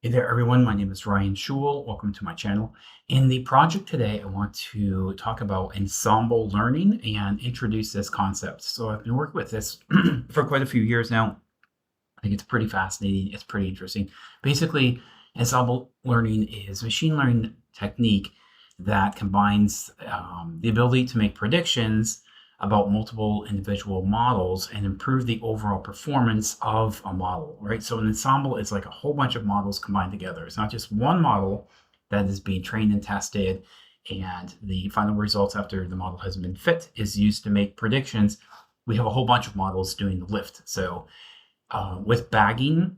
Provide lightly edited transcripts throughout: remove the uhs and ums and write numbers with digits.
Hey there, everyone. My name is Ryan Schul. Welcome to my channel. In the project today, I want to talk about ensemble learning and introduce this concept. So I've been working with this for quite a few years now. I think it's pretty fascinating. It's pretty interesting. Basically, ensemble learning is machine learning technique that combines the ability to make predictions about multiple individual models and improve the overall performance of a model, right? So an ensemble is like a whole bunch of models combined together. It's not just one model that is being trained and tested, and the final results after the model has been fit is used to make predictions. We have a whole bunch of models doing the lift. So with bagging,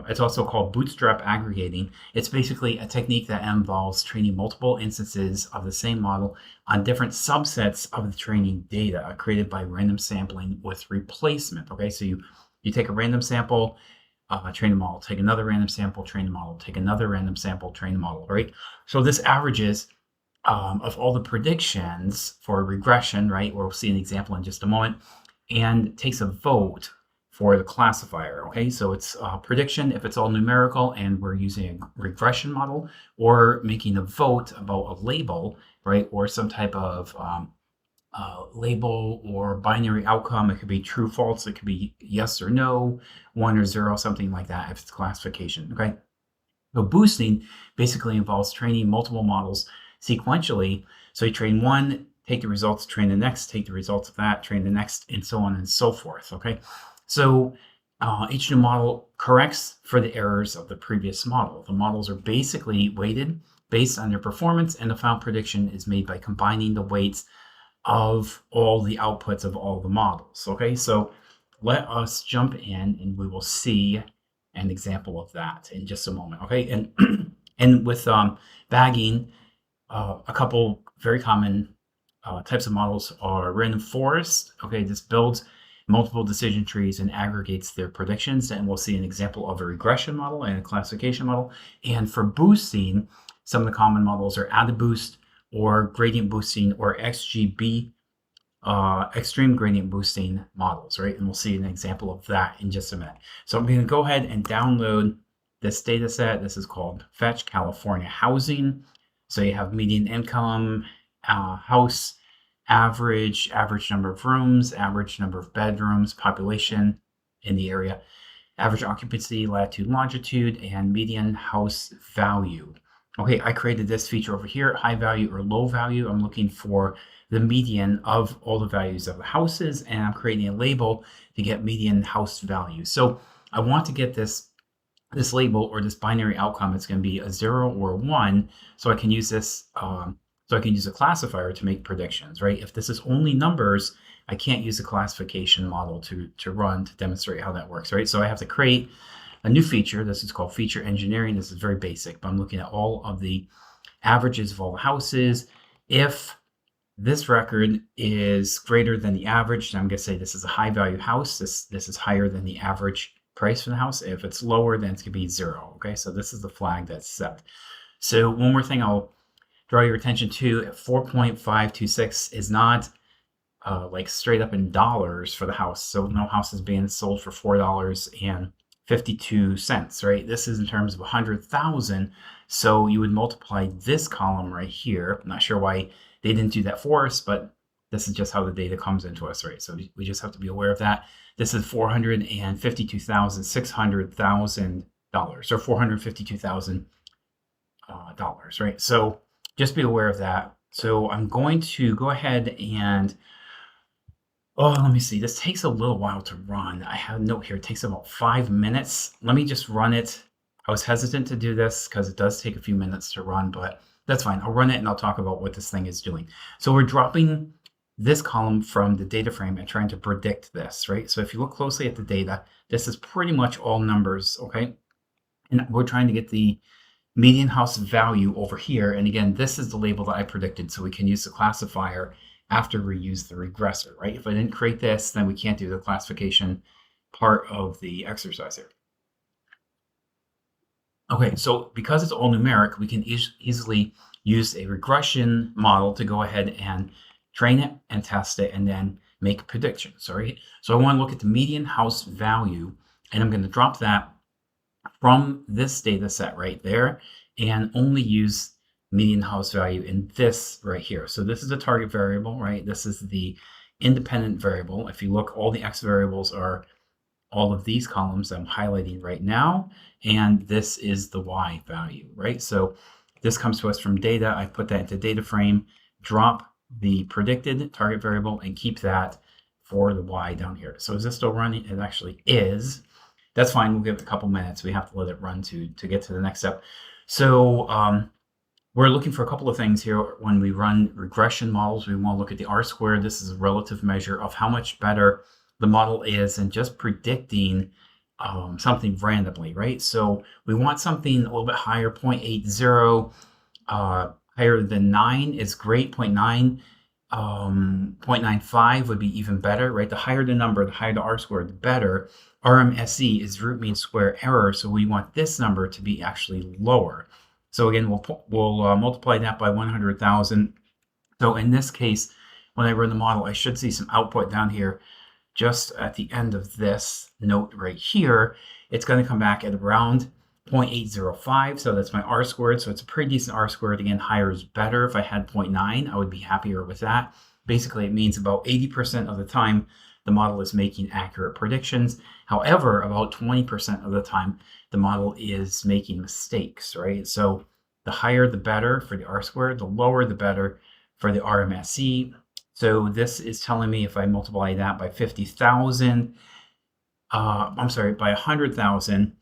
it's also called bootstrap aggregating. It's basically a technique that involves training multiple instances of the same model on different subsets of the training data created by random sampling with replacement. Okay, so you take a random sample, train the model, take another random sample, train the model, take another random sample, train the model, right? So this averages of all the predictions for regression, right? We'll see an example in just a moment, and takes a vote for the classifier. Okay, so it's prediction if it's all numerical and we're using a regression model, or making a vote about a label, right? Or some type of label or binary outcome. It could be true, false. It could be yes or no, 1 or 0, something like that if it's classification. Okay. So boosting basically involves training multiple models sequentially. So you train one, take the results, train the next, take the results of that, train the next, and so on and so forth. Okay. So each new model corrects for the errors of the previous model. The models are basically weighted based on their performance, and the final prediction is made by combining the weights of all the outputs of all the models. Okay, so let us jump in and we will see an example of that in just a moment. Okay, and and with bagging, a couple very common types of models are random forest. Okay, this builds multiple decision trees and aggregates their predictions, and we'll see an example of a regression model and a classification model. And for boosting, some of the common models are AdaBoost or gradient boosting or extreme gradient boosting models, right? And we'll see an example of that in just a minute. So I'm going to go ahead and download this data set. This is called Fetch California Housing. So you have median income, house, average number of rooms, average number of bedrooms, population in the area, average occupancy, latitude, longitude, and median house value. Okay, I created this feature over here, high value or low value. I'm looking for the median of all the values of the houses, and I'm creating a label to get median house value. So I want to get this label or this binary outcome. It's going to be a 0 or a 1, so I can use this. So I can use a classifier to make predictions, right? If this is only numbers, I can't use a classification model to run to demonstrate how that works, right? So I have to create a new feature. This is called feature engineering. This is very basic, but I'm looking at all of the averages of all the houses. If this record is greater than the average, I'm going to say this is a high value house. This is higher than the average price for the house. If it's lower, then it's going to be 0. Okay, so this is the flag that's set. So one more thing I'll draw your attention to, 4.526 is not like straight up in dollars for the house. So no house is being sold for $4.52, right? This is in terms of 100,000. So you would multiply this column right here. I'm not sure why they didn't do that for us, but this is just how the data comes into us, right? So we just have to be aware of that. This is $452,600,000 or $452,000, right? So just be aware of that. So I'm going to go ahead and, let me see. This takes a little while to run. I have a note here. It takes about 5 minutes. Let me just run it. I was hesitant to do this because it does take a few minutes to run, but that's fine. I'll run it and I'll talk about what this thing is doing. So we're dropping this column from the data frame and trying to predict this, right? So if you look closely at the data, this is pretty much all numbers, okay? And we're trying to get the median house value over here. And again, this is the label that I predicted, so we can use the classifier after we use the regressor, right? If I didn't create this, then we can't do the classification part of the exercise here. Okay, so because it's all numeric, we can easily use a regression model to go ahead and train it and test it and then make predictions, all right? So I want to look at the median house value, and I'm going to drop that from this data set right there and only use median house value in this right here. So this is a target variable, right? This is the independent variable. If you look, all the X variables are all of these columns I'm highlighting right now, and this is the Y value, right? So this comes to us from data. I put that into data frame, drop the predicted target variable, and keep that for the Y down here. So is this still running? It actually is. That's fine. We'll give it a couple minutes. We have to let it run to get to the next step. So we're looking for a couple of things here. When we run regression models, we want to look at the R². This is a relative measure of how much better the model is and just predicting something randomly, right? So we want something a little bit higher, 0.80, higher than 9 is great, 0.9, 0.95 would be even better, right? The higher the number, the higher the R², the better. RMSE is root mean square error, so we want this number to be actually lower. So again, we'll multiply that by 100,000. So in this case, when I run the model, I should see some output down here just at the end of this note right here. It's going to come back at around 0.805. So that's my R². So it's a pretty decent R². Again, higher is better. If I had 0.9, I would be happier with that. Basically, it means about 80% of the time, the model is making accurate predictions. However, about 20% of the time, the model is making mistakes, right? So the higher, the better for the R², the lower, the better for the RMSE. So this is telling me if I multiply that by 50,000, I'm sorry, by 100,000,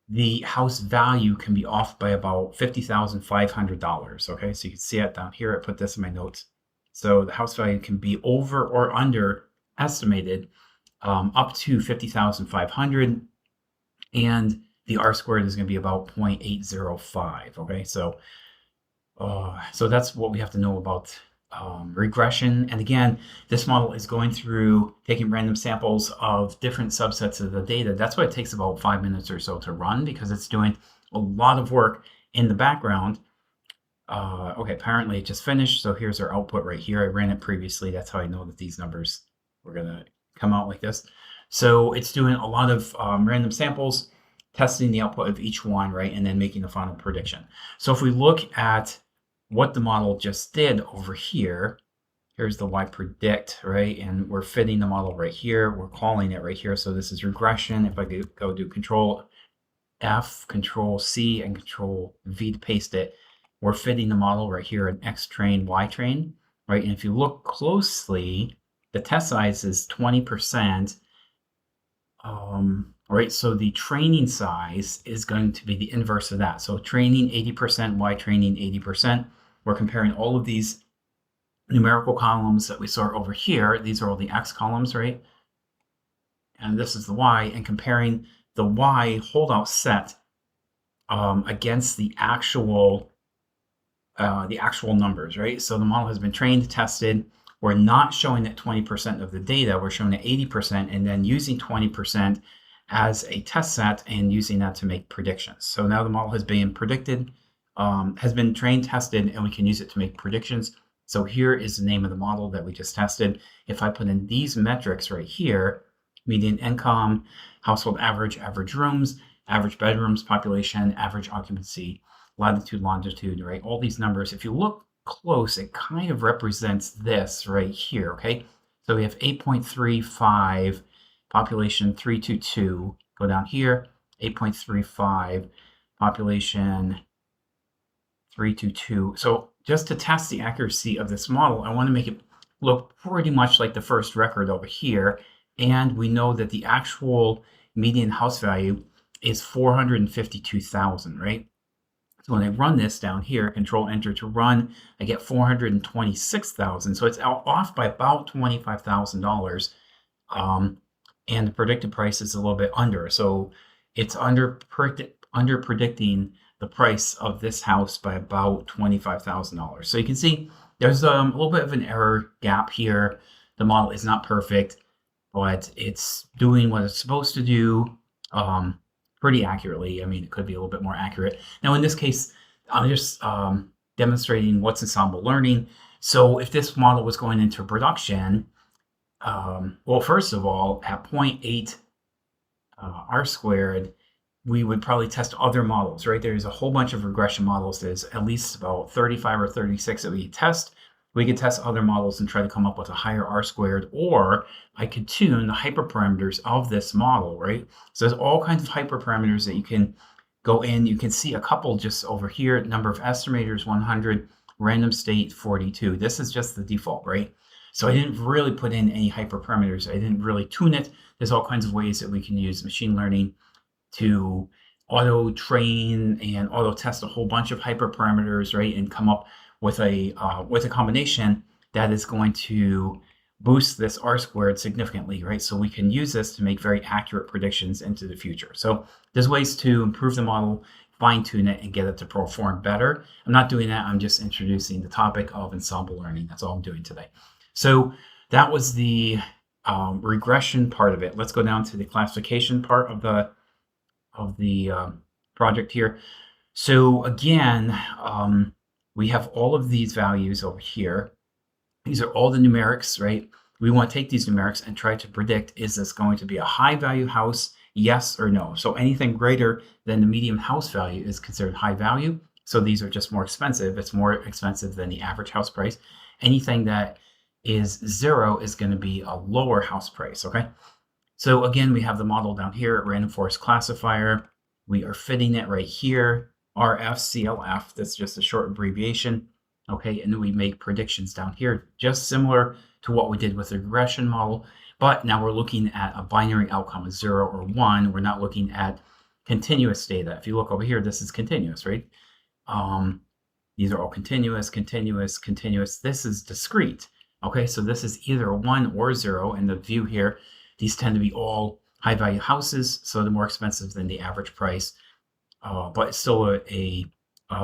the house value can be off by about $50,500. Okay, so you can see it down here. I put this in my notes. So the house value can be over or under estimated up to 50,500, and the R² is going to be about 0.805. Okay, so that's what we have to know about regression. And again, this model is going through taking random samples of different subsets of the data. That's why it takes about 5 minutes or so to run, because it's doing a lot of work in the background. Okay, apparently it just finished. So here's our output right here. I ran it previously. That's how I know that these numbers were going to come out like this. So it's doing a lot of random samples, testing the output of each one, right? And then making the final prediction. So if we look at what the model just did over here, here's the Y predict, right? And we're fitting the model right here. We're calling it right here. So this is regression. If I go do Control F, Control C, and Control V to paste it, we're fitting the model right here in X train, Y train, right? And if you look closely, the test size is 20%. Right, so the training size is going to be the inverse of that. So training 80%, Y training 80%. We're comparing all of these numerical columns that we saw over here. These are all the X columns, right? And this is the Y, and comparing the Y holdout set against the actual numbers, right? So the model has been trained, tested. We're not showing it 20% of the data. We're showing it 80%, and then using 20% as a test set and using that to make predictions. So now the model has been predicted, has been trained, tested, and we can use it to make predictions. So here is the name of the model that we just tested. If I put in these metrics right here, median income, household average, average rooms, average bedrooms, population, average occupancy, latitude, longitude, right? All these numbers, if you look close, it kind of represents this right here, okay? So we have 8.35, population 322, go down here, 8.35, population 322. So just to test the accuracy of this model, I want to make it look pretty much like the first record over here. And we know that the actual median house value is 452,000, right? So when I run this down here, Control Enter to run, I get 426,000. So it's off by about $25,000. And the predicted price is a little bit under. So it's under predicting the price of this house by about $25,000. So you can see there's a little bit of an error gap here. The model is not perfect, but it's doing what it's supposed to do pretty accurately. I mean, it could be a little bit more accurate. Now, in this case, I'm just demonstrating what's ensemble learning. So if this model was going into production, well, first of all, at 0.8 R², we would probably test other models, right? There's a whole bunch of regression models. There's at least about 35 or 36 that we test. We could test other models and try to come up with a higher R², or I could tune the hyperparameters of this model, right? So there's all kinds of hyperparameters that you can go in. You can see a couple just over here. Number of estimators, 100, random state, 42. This is just the default, right? So I didn't really put in any hyperparameters. I didn't really tune it. There's all kinds of ways that we can use machine learning to auto train and auto test a whole bunch of hyperparameters, right, and come up with a combination that is going to boost this R² significantly, right? So we can use this to make very accurate predictions into the future. So there's ways to improve the model, fine tune it, and get it to perform better. I'm not doing that. I'm just introducing the topic of ensemble learning. That's all I'm doing today. So that was the regression part of it. Let's go down to the classification part of the project here. So again, we have all of these values over here. These are all the numerics, right? We want to take these numerics and try to predict, is this going to be a high value house, yes or no? So anything greater than the median house value is considered high value. So these are just more expensive. It's more expensive than the average house price. Anything that is 0 is going to be a lower house price, okay? So again, we have the model down here, random forest classifier. We are fitting it right here, RF, that's just a short abbreviation, okay? And then we make predictions down here, just similar to what we did with the regression model, but now we're looking at a binary outcome of 0 or 1. We're not looking at continuous data. If you look over here, this is continuous, right? These are all continuous, continuous, continuous. This is discrete, okay? So this is either 1 or 0 in the view here. These tend to be all high value houses, so they're more expensive than the average price, but it's still a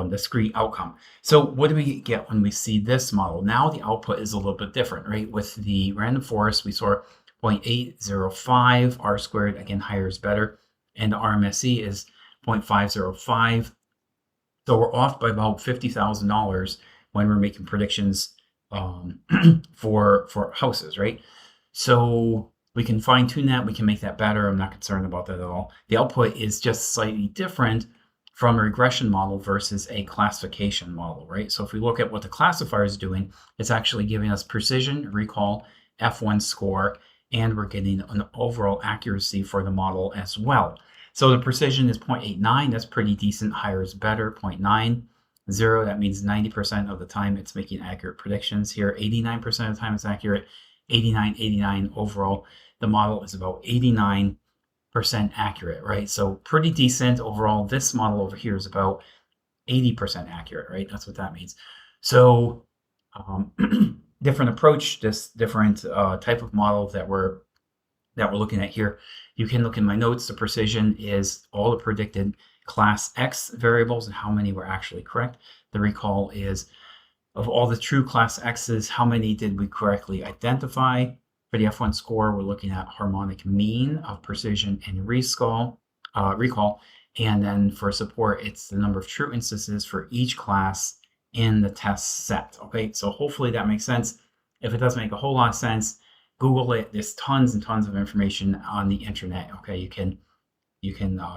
discrete outcome. So what do we get when we see this model? Now the output is a little bit different, right? With the random forest, we saw 0.805, R², again, higher is better, and the RMSE is 0.505. So we're off by about $50,000 when we're making predictions for houses, right? So we can fine tune that. We can make that better. I'm not concerned about that at all. The output is just slightly different from a regression model versus a classification model, right? So if we look at what the classifier is doing, it's actually giving us precision, recall, F1 score, and we're getting an overall accuracy for the model as well. So the precision is 0.89. That's pretty decent. Higher is better. 0.90. That means 90% of the time it's making accurate predictions. Here, 89% of the time it's accurate. 89 overall. The model is about 89% accurate, right? So pretty decent overall. This model over here is about 80% accurate, right? That's what that means. So different approach, just different type of model that we're looking at here. You can look in my notes. The precision is all the predicted class X variables and how many were actually correct. The recall is of all the true class X's, how many did we correctly identify? For the F1 score, we're looking at harmonic mean of precision and recall. And then for support, it's the number of true instances for each class in the test set. Okay, so hopefully that makes sense. If it doesn't make a whole lot of sense, Google it. There's tons and tons of information on the internet. Okay, you can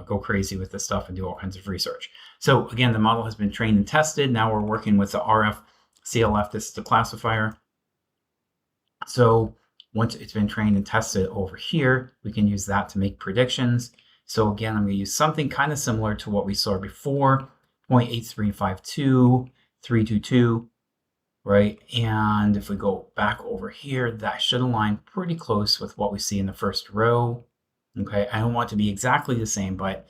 go crazy with this stuff and do all kinds of research. So again, the model has been trained and tested. Now we're working with the RF CLF. This is the classifier. So once it's been trained and tested over here, we can use that to make predictions. So again, I'm going to use something kind of similar to what we saw before, 0.8352, 322, right? And if we go back over here, that should align pretty close with what we see in the first row. Okay, I don't want it to be exactly the same, but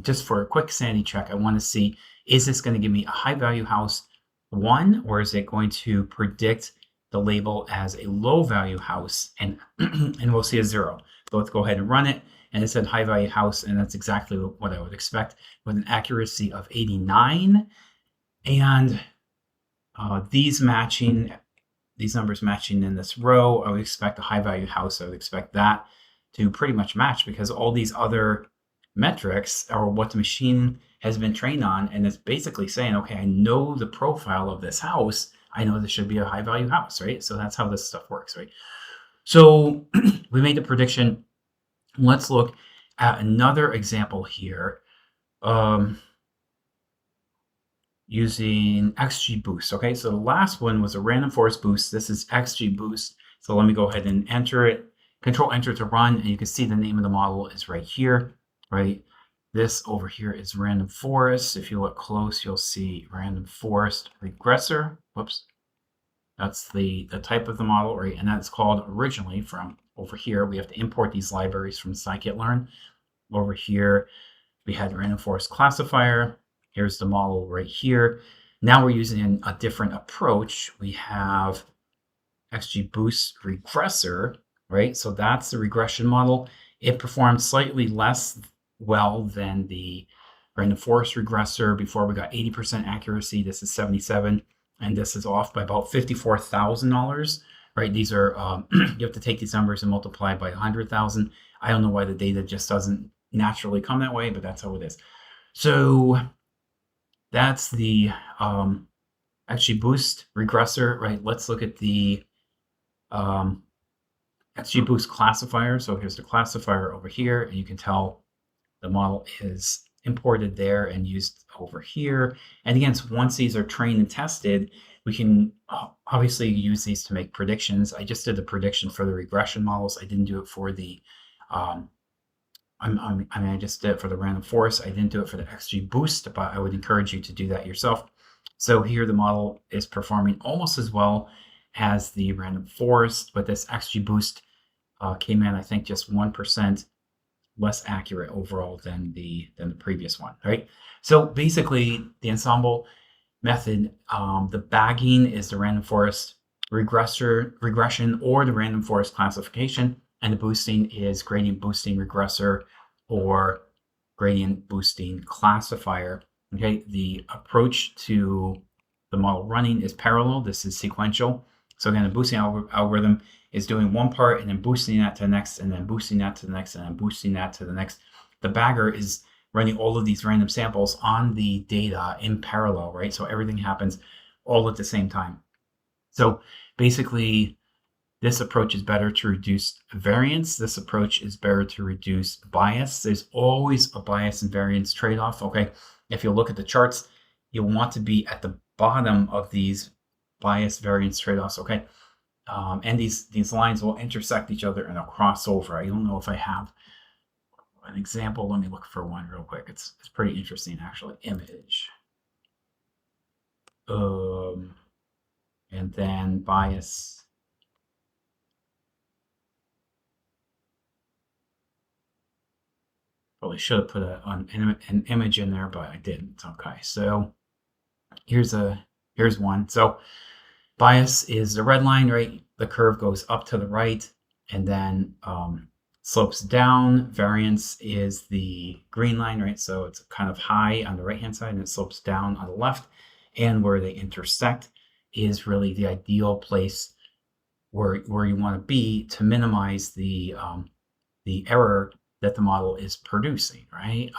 just for a quick sanity check, I want to see, is this going to give me a high value house 1, or is it going to predict the label as a low value house, and and we'll see a 0. So let's go ahead and run it. And it said high value house, and that's exactly what I would expect with an accuracy of 89. And these numbers matching in this row, I would expect a high value house. I would expect that to pretty much match because all these other metrics are what the machine has been trained on, and it's basically saying, okay, I know the profile of this house. I know this should be a high value house, right? So that's how this stuff works, right? So we made the prediction. Let's look Another example here, using XGBoost. Okay, so the last one was a random forest boost. This is XGBoost. So let me go ahead and enter it. Control Enter to run, and you can see the name of the model is right here, right? This over here is random forest. If you look close, you'll see random forest regressor. Whoops. That's the type of the model, right? And that's called originally from over here. We have to import these libraries from scikit-learn. Over here, we had random forest classifier. Here's the model right here. Now we're using a different approach. We have XGBoost regressor, right? So that's the regression model. It performed slightly less well than the random forest regressor. Before we got 80% accuracy. This is 77, and this is off by about $54,000, right? These are, you have to take these numbers and multiply by 100,000. I don't know why the data just doesn't naturally come that way, but that's how it is. So that's the XGBoost regressor, right? Let's look at the XGBoost classifier. So here's the classifier over here, and you can tell the model is imported there and used over here. And again, so once these are trained and tested, we can obviously use these to make predictions. I just did the prediction for the regression models. I didn't do it for the I just did it for the random forest. I didn't do it for the XGBoost, but I would encourage you to do that yourself. So here the model is performing almost as well as the random forest, but this XGBoost came in, I think, just 1% less accurate overall than the previous one, right? So basically, the ensemble method, the bagging is the random forest regression or the random forest classification, and the boosting is gradient boosting regressor or gradient boosting classifier. Okay, the approach to the model running is parallel. This is sequential. So again, the boosting algorithm is doing one part and then boosting that to the next, and then boosting that to the next, and then boosting that to the next. The bagger is running all of these random samples on the data in parallel, right? So everything happens all at the same time. So basically, this approach is better to reduce variance. This approach is better to reduce bias. There's always a bias and variance trade-off, okay? If you look at the charts, you'll want to be at the bottom of these bias variance trade-offs, okay? And these lines will intersect each other and they'll cross over. I don't know if I have an example. Let me look for one real quick. It's pretty interesting, actually. Image. And then bias. Probably should have put an image in there, but I didn't. Okay, so here's one. So bias is the red line, right? The curve goes up to the right and then slopes down. Variance is the green line, right? So it's kind of high on the right-hand side and it slopes down on the left. And where they intersect is really the ideal place where you want to be to minimize the error that the model is producing, right?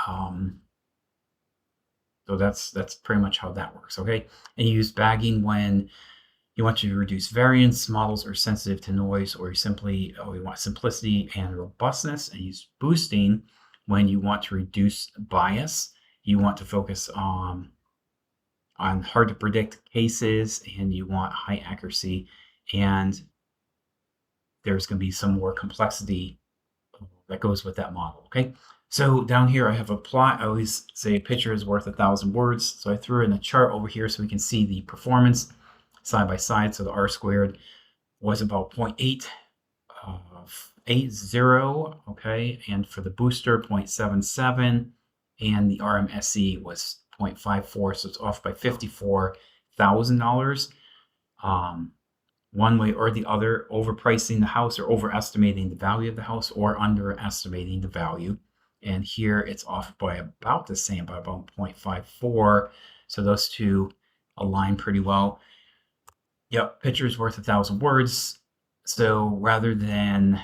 So that's pretty much how that works, okay? And you use bagging when you want to reduce variance. Models are sensitive to noise, or you want simplicity and robustness, and use boosting when you want to reduce bias. You want to focus on hard to predict cases, and you want high accuracy, and there's going to be some more complexity that goes with that model, okay? So down here I have a plot. I always say a picture is worth 1,000 words. So I threw in a chart over here so we can see the performance side by side. So the R² was about 0.880, okay? And for the booster, 0.77, and the RMSE was 0.54, so it's off by $54,000. One way or the other, overpricing the house or overestimating the value of the house, or underestimating the value. And here it's off by about the same, by about 0.54. So those two align pretty well. Yep, picture is worth 1,000 words. So rather than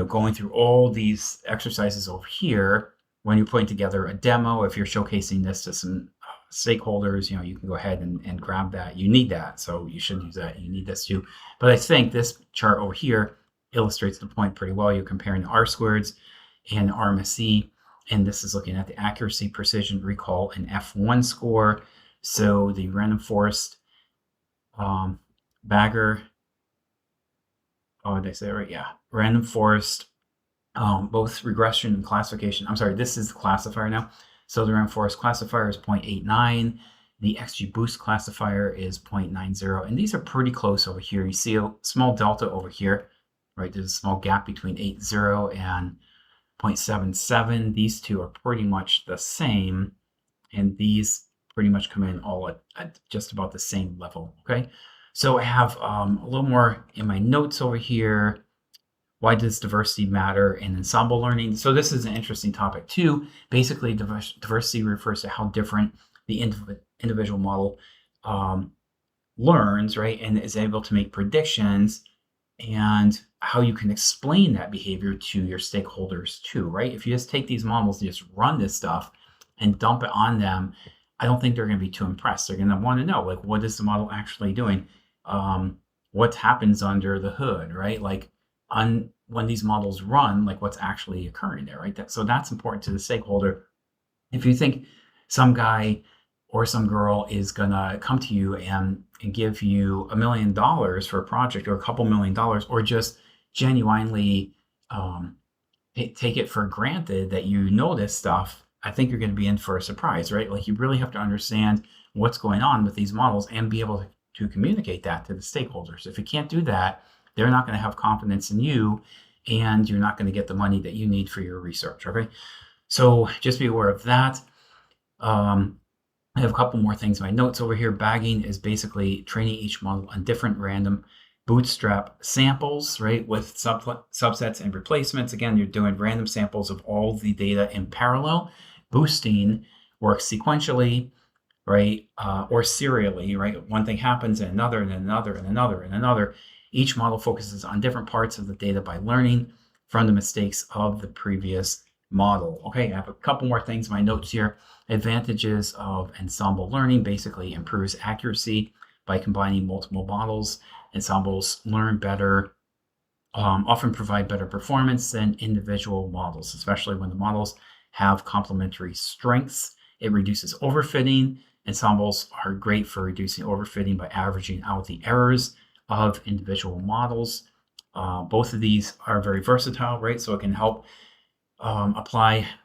going through all these exercises over here, when you're putting together a demo, if you're showcasing this to some stakeholders, you can go ahead and grab that. You need that, so you should use that. You need this too. But I think this chart over here illustrates the point pretty well. You're comparing the R squareds and RMSE. And this is looking at the accuracy, precision, recall, and F1 score. So the random forest bagger, oh, did I say it right? Yeah, random forest, both regression and classification. I'm sorry, this is the classifier now. So the random forest classifier is 0.89. The XGBoost classifier is 0.90. And these are pretty close over here. You see a small delta over here, right? There's a small gap between 80 and 0.77. These two are pretty much the same. And these pretty much come in all at just about the same level, okay? So I have a little more in my notes over here. Why does diversity matter in ensemble learning? So this is an interesting topic too. Basically, diversity refers to how different the individual model learns, right? And is able to make predictions, and how you can explain that behavior to your stakeholders too, right? If you just take these models and just run this stuff and dump it on them, I don't think they're going to be too impressed. They're going to want to know, like, what is the model actually doing? What happens under the hood, right? Like, when these models run, like, what's actually occurring there, right? So that's important to the stakeholder. If you think some guy or some girl is gonna come to you and give you $1 million for a project, or a couple $1 million, or just genuinely take it for granted that you know this stuff, I think you're going to be in for a surprise, right? Like, you really have to understand what's going on with these models and be able to communicate that to the stakeholders. If you can't do that, they're not going to have confidence in you, and you're not going to get the money that you need for your research, okay? So just be aware of that. I have a couple more things in my notes over here. Bagging is basically training each model on different random bootstrap samples, right, with subsets and replacements. Again, you're doing random samples of all the data in parallel. Boosting works sequentially, right, or serially, right? One thing happens and another and another and another and another. Each model focuses on different parts of the data by learning from the mistakes of the previous model. Okay, I have a couple more things in my notes here. Advantages of ensemble learning: basically improves accuracy by combining multiple models. Ensembles learn better, often provide better performance than individual models, especially when the models have complementary strengths. It reduces overfitting. Ensembles are great for reducing overfitting by averaging out the errors of individual models. Both of these are very versatile, right? So it can help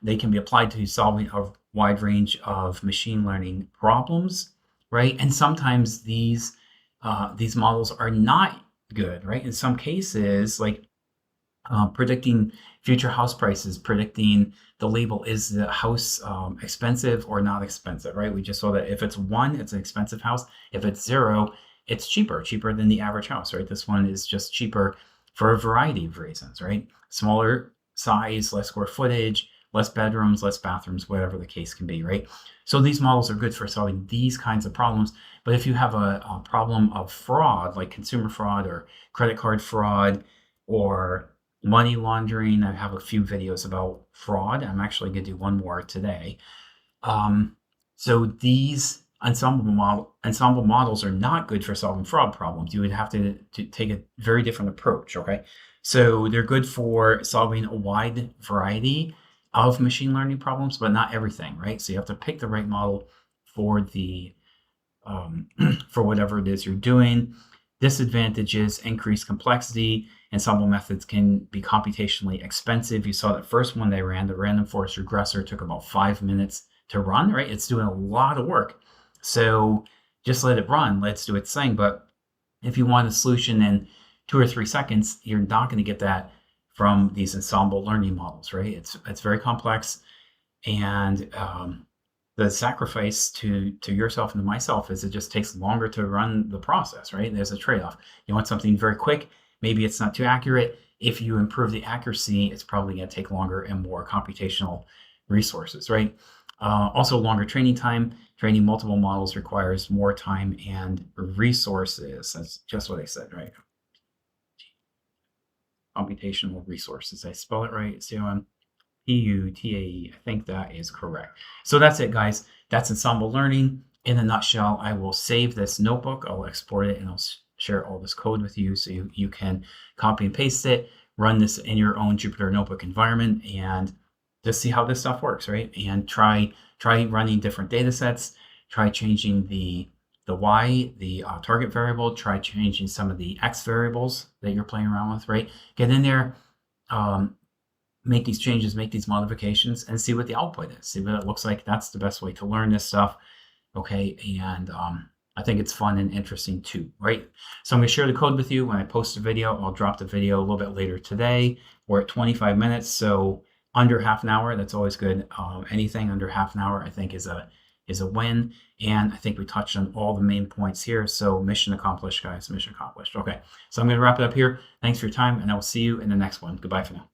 they can be applied to solving a wide range of machine learning problems, right? And sometimes these models are not good, right? In some cases, like predicting future house prices, predicting the label, is the house expensive or not expensive, right? We just saw that if it's 1, it's an expensive house. If it's 0, it's cheaper than the average house, right? This one is just cheaper for a variety of reasons, right? Smaller size, less square footage, less bedrooms, less bathrooms, whatever the case can be, right? So these models are good for solving these kinds of problems. But if you have a problem of fraud, like consumer fraud or credit card fraud or money laundering, I have a few videos about fraud. I'm actually going to do one more today. So these ensemble models are not good for solving fraud problems. You would have to take a very different approach, okay? So they're good for solving a wide variety of machine learning problems, but not everything, right? So you have to pick the right model for the for whatever it is you're doing. Disadvantages: increased complexity. Ensemble methods can be computationally expensive. You saw that first one they ran, the random forest regressor, took about 5 minutes to run, right? It's doing a lot of work. So just let it run, let's do its thing. But if you want a solution in 2 or 3 seconds, you're not going to get that from these ensemble learning models, right? It's very complex, and the sacrifice to yourself and to myself is it just takes longer to run the process, right? There's a trade-off. You want something very quick, maybe it's not too accurate. If you improve the accuracy, it's probably going to take longer and more computational resources, right? Also, longer training time. Training multiple models requires more time and resources. That's just what I said, right? Computational resources. I spell it right? C-O-M-P-U-T-A-E. I think that is correct. So that's it, guys. That's ensemble learning in a nutshell. I will save this notebook. I'll export it and I'll share all this code with you so you can copy and paste it, run this in your own Jupyter Notebook environment and just see how this stuff works, right? And try running different data sets, try changing the y, the target variable, try changing some of the x variables that you're playing around with, right? Get in there, make these changes, make these modifications, and see what the output is. See what it looks like. That's the best way to learn this stuff, okay? And I think it's fun and interesting too, right? So I'm going to share the code with you when I post a video. I'll drop the video a little bit later today. We're at 25 minutes, so under half an hour. That's always good. Anything under half an hour, I think, is a win. And I think we touched on all the main points here. So mission accomplished, guys. Mission accomplished. Okay, so I'm going to wrap it up here. Thanks for your time, and I will see you in the next one. Goodbye for now.